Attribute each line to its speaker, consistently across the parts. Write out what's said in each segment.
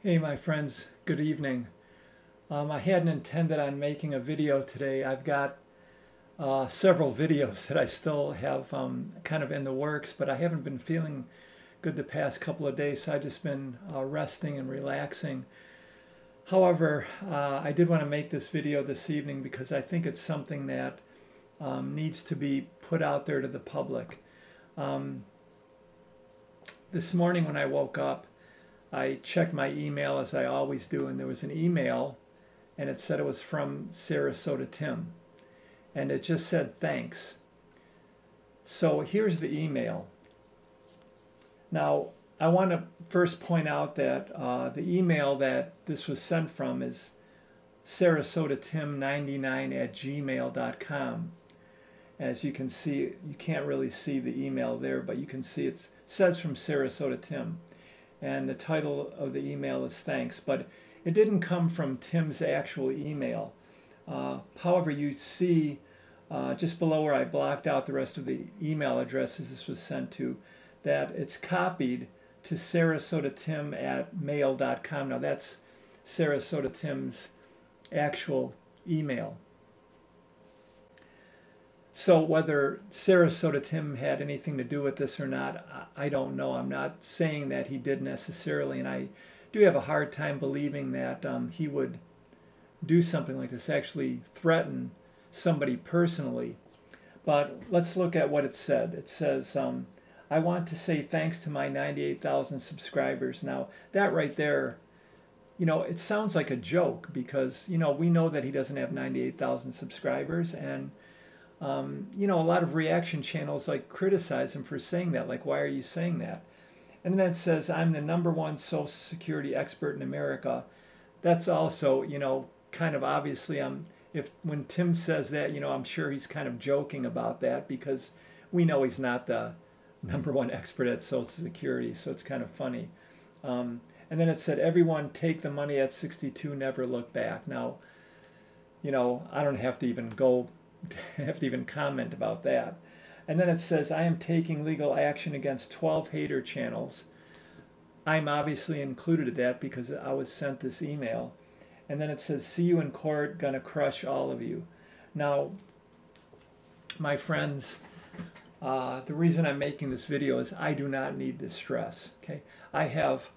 Speaker 1: Hey my friends, good evening. I hadn't intended on making a video today. I've got several videos that I still have kind of in the works, but I haven't been feeling good the past couple of days, so I've just been resting and relaxing. However, I did want to make this video this evening because I think it's something that needs to be put out there to the public. This morning when I woke up, I checked my email as I always do, and there was an email and it said it was from Sarasota Tim, and it just said thanks. So here's the email. Now I want to first point out that the email that this was sent from is sarasotatim99@gmail.com. As you can see, you can't really see the email there, but you can see it says from Sarasota Tim. And the title of the email is thanks, but it didn't come from Tim's actual email. However, you see just below where I blocked out the rest of the email addresses this was sent to, that it's copied to sarasotatim@mail.com. Now that's Sarasota Tim's actual email. So whether Sarasota Tim had anything to do with this or not, I don't know. I'm not saying that he did necessarily, and I do have a hard time believing that he would do something like this, actually threaten somebody personally. But let's look at what it said. It says, I want to say thanks to my 98,000 subscribers. Now, that right there, it sounds like a joke because, we know that he doesn't have 98,000 subscribers, and a lot of reaction channels criticize him for saying that. Like, why are you saying that? And then it says, I'm the #1 Social Security expert in America. That's also, kind of obviously, when Tim says that, I'm sure he's kind of joking about that because we know he's not the #1 expert at Social Security, so it's kind of funny. And then it said, everyone take the money at 62, never look back. Now, I don't have to even comment about that. And then it says, I am taking legal action against 12 hater channels. I'm obviously included in that because I was sent this email. And then it says, see you in court, gonna crush all of you. Now, my friends, the reason I'm making this video is I do not need this stress. Okay, I have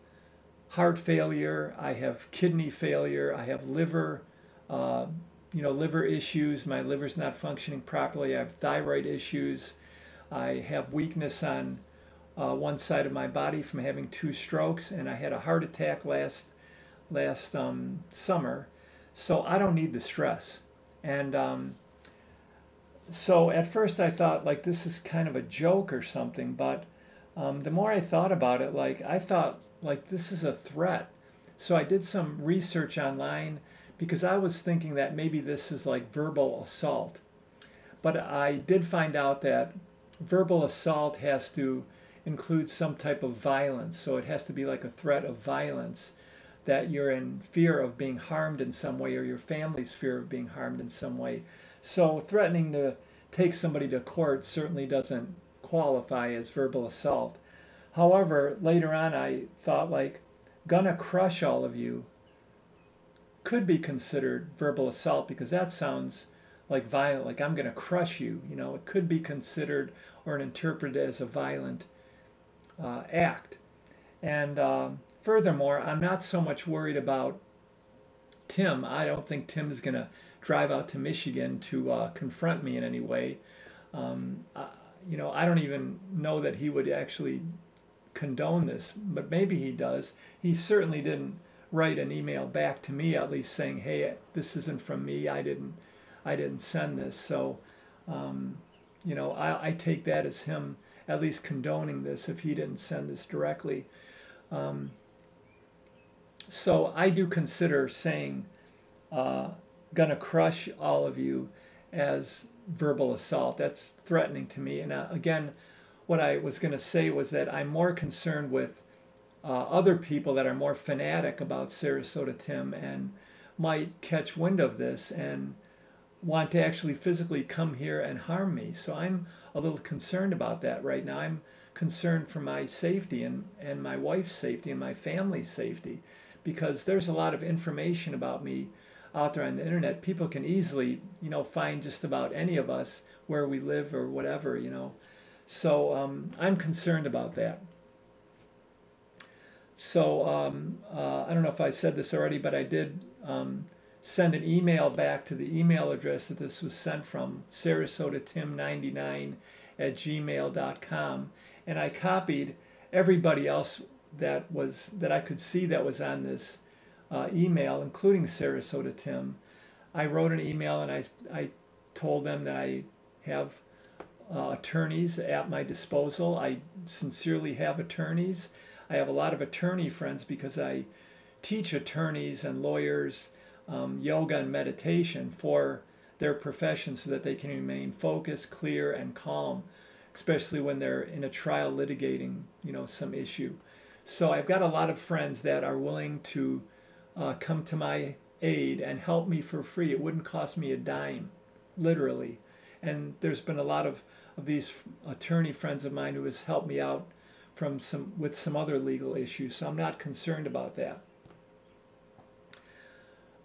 Speaker 1: heart failure, I have kidney failure, I have liver liver issues. My liver's not functioning properly. I have thyroid issues. I have weakness on one side of my body from having 2 strokes, and I had a heart attack last summer. So I don't need the stress. And so at first I thought this is kind of a joke or something, but the more I thought about it, I thought this is a threat. So I did some research online, because I was thinking that maybe this is like verbal assault. But I did find out that verbal assault has to include some type of violence. So it has to be like a threat of violence, that you're in fear of being harmed in some way, or your family's fear of being harmed in some way. So threatening to take somebody to court certainly doesn't qualify as verbal assault. However, later on I thought gonna crush all of you could be considered verbal assault, because that sounds like violent, like I'm going to crush you. It could be considered or interpreted as a violent act. And furthermore, I'm not so much worried about Tim. I don't think Tim is going to drive out to Michigan to confront me in any way. I don't even know that he would actually condone this, but maybe he does. He certainly didn't write an email back to me, at least saying, hey, this isn't from me, I didn't send this. So I take that as him at least condoning this if he didn't send this directly. So I do consider saying gonna crush all of you as verbal assault. That's threatening to me. And again, what I was going to say was that I'm more concerned with other people that are more fanatic about Sarasota Tim and might catch wind of this and want to actually physically come here and harm me. So I'm a little concerned about that right now. I'm concerned for my safety and my wife's safety and my family's safety, because there's a lot of information about me out there on the internet. People can easily, find just about any of us, where we live or whatever, So I'm concerned about that. So I don't know if I said this already, but I did send an email back to the email address that this was sent from, sarasotatim99@gmail.com, and I copied everybody else that I could see that was on this email, including Sarasota Tim. I wrote an email and I told them that I have attorneys at my disposal. I sincerely have attorneys. I have a lot of attorney friends because I teach attorneys and lawyers yoga and meditation for their profession so that they can remain focused, clear, and calm, especially when they're in a trial litigating, some issue. So I've got a lot of friends that are willing to come to my aid and help me for free. It wouldn't cost me a dime, literally. And there's been a lot of these attorney friends of mine who has helped me out with some other legal issues, so I'm not concerned about that.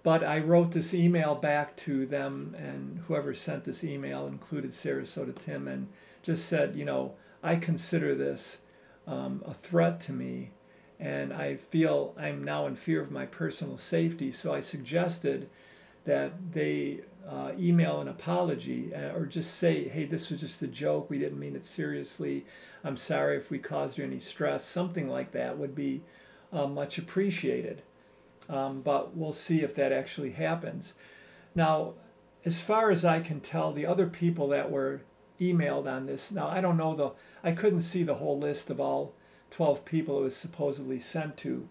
Speaker 1: But I wrote this email back to them, and whoever sent this email included Sarasota Tim, and just said, I consider this a threat to me, and I feel I'm now in fear of my personal safety. So I suggested that they email an apology, or just say, hey, this was just a joke. We didn't mean it seriously. I'm sorry if we caused you any stress. Something like that would be much appreciated. But we'll see if that actually happens. Now, as far as I can tell, the other people that were emailed on this, now I don't know, I couldn't see the whole list of all 12 people it was supposedly sent to,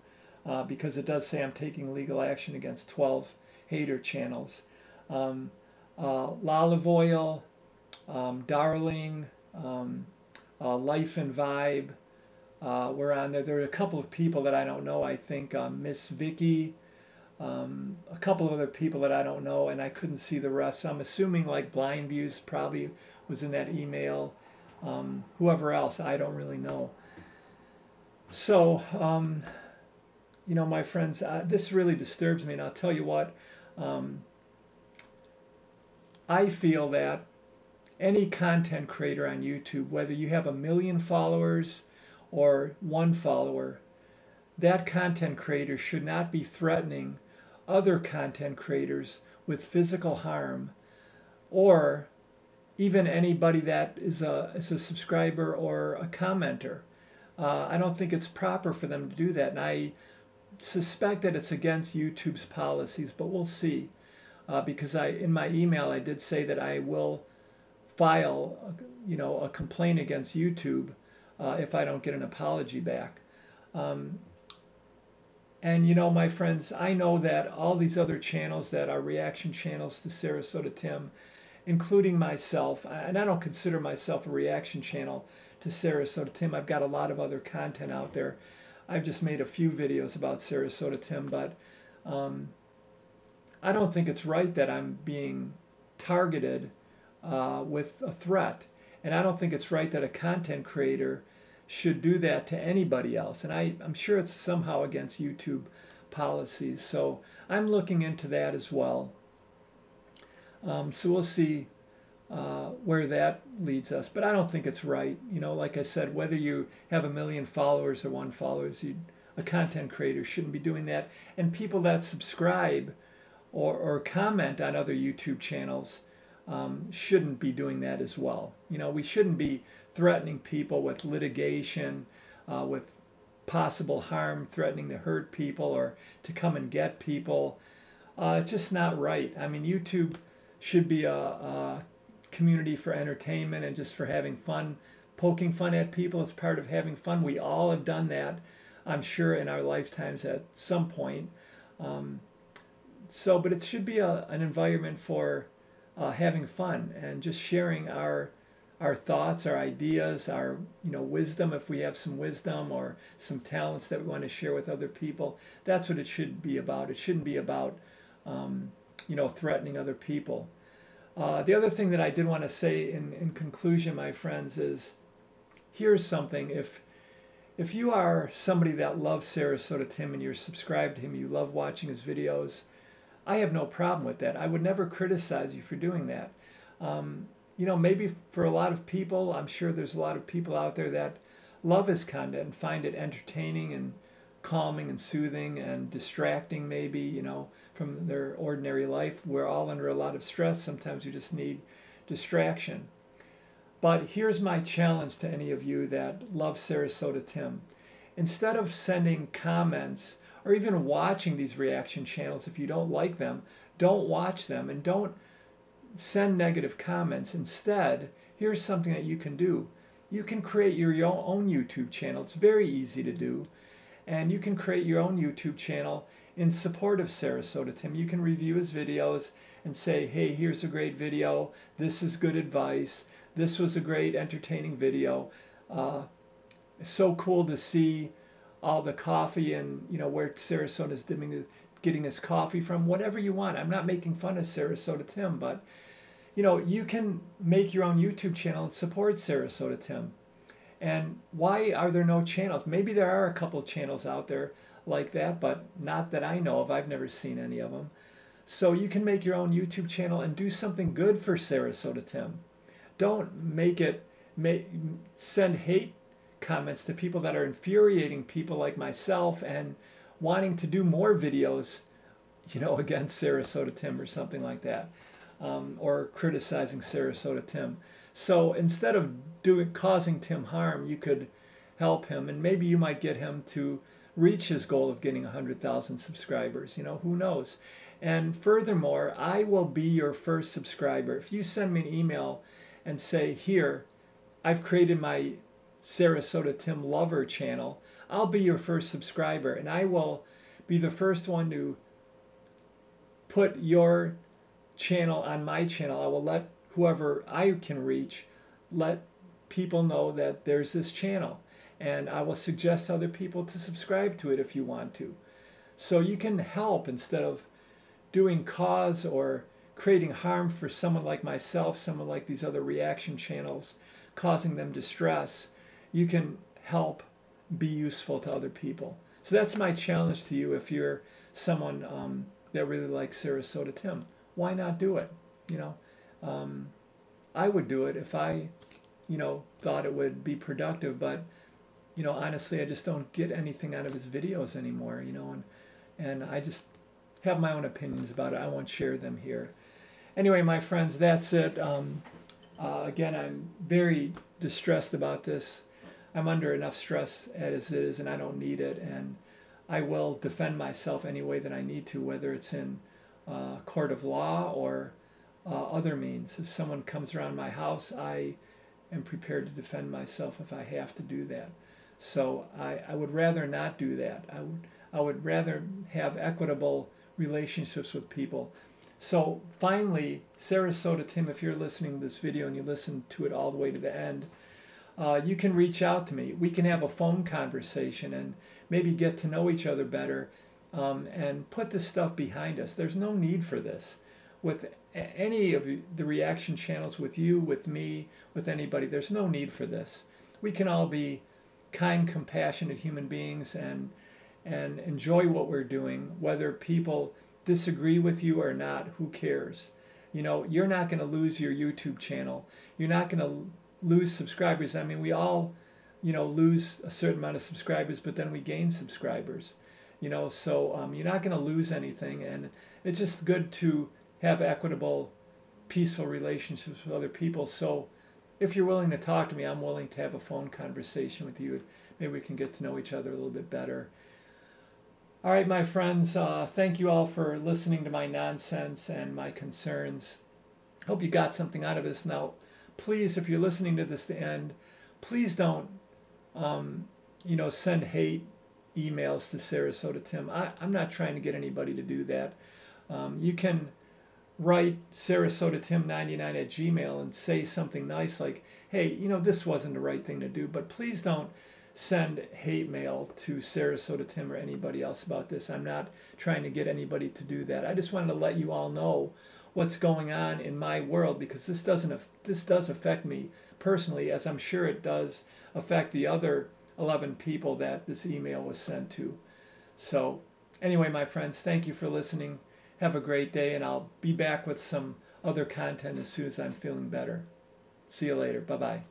Speaker 1: because it does say I'm taking legal action against 12 hater channels. Lollivoil, Darling, Life and Vibe were on there. There are a couple of people that I don't know. I think Miss Vicky, a couple of other people that I don't know, and I couldn't see the rest. So I'm assuming like Blind Views probably was in that email. Whoever else, I don't really know. So, my friends, this really disturbs me, and I'll tell you what. I feel that any content creator on YouTube, whether you have 1 million followers or 1 follower, that content creator should not be threatening other content creators with physical harm, or even anybody that is a subscriber or a commenter. I don't think it's proper for them to do that, and I suspect that it's against YouTube's policies, but we'll see. Because in my email I did say that I will file, a complaint against YouTube if I don't get an apology back. And my friends, I know that all these other channels that are reaction channels to Sarasota Tim, including myself, and I don't consider myself a reaction channel to Sarasota Tim. I've got a lot of other content out there. I've just made a few videos about Sarasota Tim, but I don't think it's right that I'm being targeted with a threat. And I don't think it's right that a content creator should do that to anybody else. And I'm sure it's somehow against YouTube policies. So I'm looking into that as well. So we'll see where that leads us. But I don't think it's right. Like I said, whether you have 1 million followers or 1 follower, a content creator shouldn't be doing that. And people that subscribe or comment on other YouTube channels shouldn't be doing that as well. We shouldn't be threatening people with litigation, with possible harm, threatening to hurt people or to come and get people. It's just not right. I mean, YouTube should be a community for entertainment and just for having fun. Poking fun at people is part of having fun. We all have done that, I'm sure, in our lifetimes at some point. But it should be an environment for having fun and just sharing our thoughts, our ideas, our wisdom, if we have some wisdom or some talents that we want to share with other people. That's what it should be about. It shouldn't be about threatening other people. The other thing that I did want to say in conclusion, my friends, is here's something. if you are somebody that loves Sarasota Tim and you're subscribed to him, you love watching his videos, I have no problem with that. I would never criticize you for doing that. You know, maybe for a lot of people, I'm sure there's a lot of people out there that love his content and find it entertaining and calming and soothing and distracting, maybe, you know, from their ordinary life. We're all under a lot of stress. Sometimes you just need distraction. But here's my challenge to any of you that love Sarasota Tim. Instead of sending comments or even watching these reaction channels, if you don't like them, don't watch them and don't send negative comments. Instead, here's something that you can do. You can create your own YouTube channel. It's very easy to do. And you can create your own YouTube channel in support of Sarasota Tim. You can review his videos and say, hey, here's a great video. This is good advice. This was a great entertaining video. So cool to see all the coffee and, you know, where Sarasota is getting his coffee from. Whatever you want. I'm not making fun of Sarasota Tim, but, you know, you can make your own YouTube channel and support Sarasota Tim. And why are there no channels? Maybe there are a couple of channels out there like that, but not that I know of. I've never seen any of them. So you can make your own YouTube channel and do something good for Sarasota Tim. Don't send hate comments to people that are infuriating people like myself and wanting to do more videos, you know, against Sarasota Tim or something like that, or criticizing Sarasota Tim. So instead of causing Tim harm, you could help him, and maybe you might get him to reach his goal of getting 100,000 subscribers. You know, who knows? And furthermore, I will be your first subscriber. If you send me an email and say, here, I've created my Sarasota Tim Lover channel, I'll be your first subscriber, and I will be the first one to put your channel on my channel. I will let whoever I can reach, let people know that there's this channel, and I will suggest other people to subscribe to it if you want to. So you can help instead of doing cause or creating harm for someone like myself, someone like these other reaction channels, causing them distress. You can help be useful to other people. So that's my challenge to you if you're someone that really likes Sarasota Tim. Why not do it? You know, I would do it if I, you know, thought it would be productive, but, you know, honestly, I just don't get anything out of his videos anymore, you know, and I just have my own opinions about it. I won't share them here. Anyway, my friends, that's it. Again, I'm very distressed about this. I'm under enough stress as it is, and I don't need it, and I will defend myself any way that I need to, whether it's in court of law or other means. If someone comes around my house, I am prepared to defend myself if I have to do that. So I would rather not do that. I would rather have equitable relationships with people. So finally, Sarasota Tim, if you're listening to this video and you listen to it all the way to the end, you can reach out to me. We can have a phone conversation and maybe get to know each other better and put this stuff behind us. There's no need for this. With any of the reaction channels, with you, with me, with anybody, there's no need for this. We can all be kind, compassionate human beings and enjoy what we're doing, whether people disagree with you or not. Who cares? You know, you're not going to lose your YouTube channel. You're not going to lose subscribers. I mean, we all, you know, lose a certain amount of subscribers, but then we gain subscribers. You know, so you're not going to lose anything, and it's just good to have equitable, peaceful relationships with other people. So if you're willing to talk to me, I'm willing to have a phone conversation with you. Maybe we can get to know each other a little bit better. All right, my friends, thank you all for listening to my nonsense and my concerns. Hope you got something out of this. Now, please, if you're listening to this to end, please don't, you know, send hate emails to Sarasota Tim. I'm not trying to get anybody to do that. You can write sarasotatim99@gmail and say something nice like, hey, you know, this wasn't the right thing to do, but please don't send hate mail to Sarasota Tim or anybody else about this. I'm not trying to get anybody to do that. I just wanted to let you all know what's going on in my world, because this does affect me personally, as I'm sure it does affect the other 11 people that this email was sent to. So anyway, my friends, thank you for listening. Have a great day, and I'll be back with some other content as soon as I'm feeling better. See you later. Bye-bye.